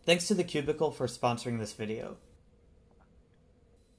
Thanks to the Cubicle for sponsoring this video.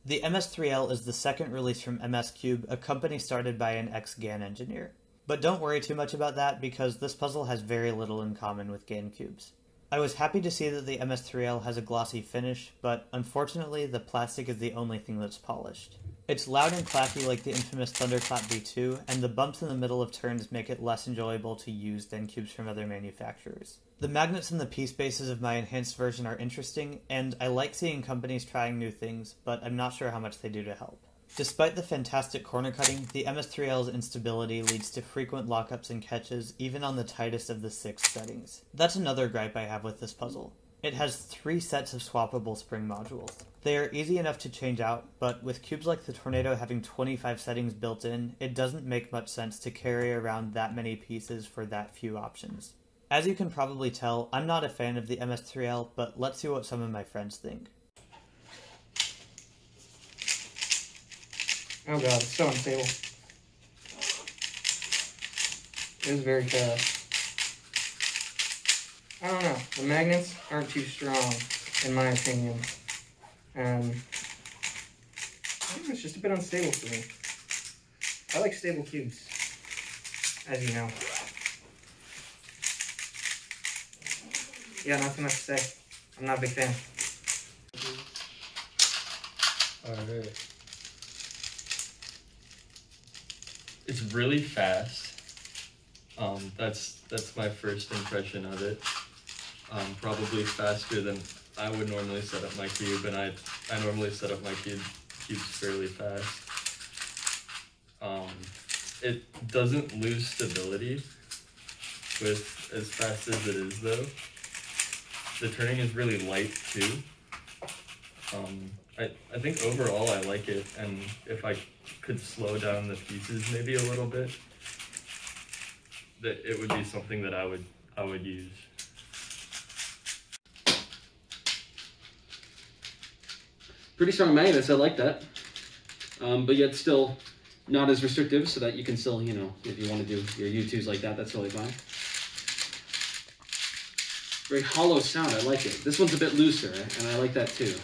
The MS3L is the second release from MS Cube, a company started by an ex-GAN engineer. But don't worry too much about that because this puzzle has very little in common with GAN cubes. I was happy to see that the MS3L has a glossy finish, but unfortunately the plastic is the only thing that's polished. It's loud and clacky like the infamous Thunderclap V2, and the bumps in the middle of turns make it less enjoyable to use than cubes from other manufacturers. The magnets and the piece bases of my enhanced version are interesting, and I like seeing companies trying new things, but I'm not sure how much they do to help. Despite the fantastic corner cutting, the MS3L's instability leads to frequent lockups and catches, even on the tightest of the 6 settings. That's another gripe I have with this puzzle. It has 3 sets of swappable spring modules. They are easy enough to change out, but with cubes like the Tornado having 25 settings built in, it doesn't make much sense to carry around that many pieces for that few options. As you can probably tell, I'm not a fan of the MS3L, but let's see what some of my friends think. Oh god, it's so unstable. It was very fast. I don't know, the magnets aren't too strong, in my opinion. I don't know, it's just a bit unstable for me. I like stable cubes, as you know. Yeah, nothing much to say. I'm not a big fan. Alright. It's really fast. That's my first impression of it. Probably faster than I would normally set up my cube, and I normally set up my cubes fairly fast. It doesn't lose stability with as fast as it is though. The turning is really light too. I think overall I like it, and if I could slow down the pieces maybe a little bit, that it would be something that I would use. Pretty strong magnets, I like that. But yet still not as restrictive, so that you can still, if you want to do your U2s like that, that's totally fine. Very hollow sound, I like it. This one's a bit looser, and I like that too.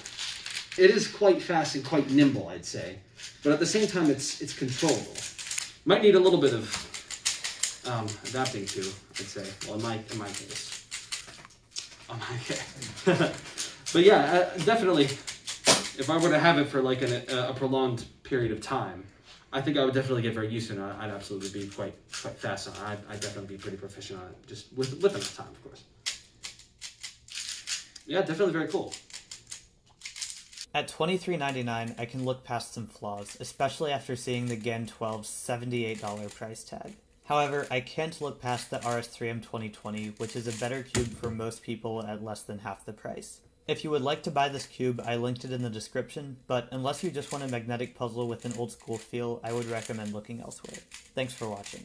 It is quite fast and quite nimble, I'd say. But at the same time, it's controllable. Might need a little bit of adapting to, I'd say. Well, in my case. But yeah, definitely, if I were to have it for like a prolonged period of time, I think I would definitely get very used to it. I'd absolutely be quite fast on it. I'd definitely be pretty proficient on it, just with enough time, of course. Yeah, definitely very cool. At $23.99, I can look past some flaws, especially after seeing the GAN 12's $78 price tag. However, I can't look past the RS3M 2020, which is a better cube for most people at less than half the price. If you would like to buy this cube, I linked it in the description, but unless you just want a magnetic puzzle with an old school feel, I would recommend looking elsewhere. Thanks for watching.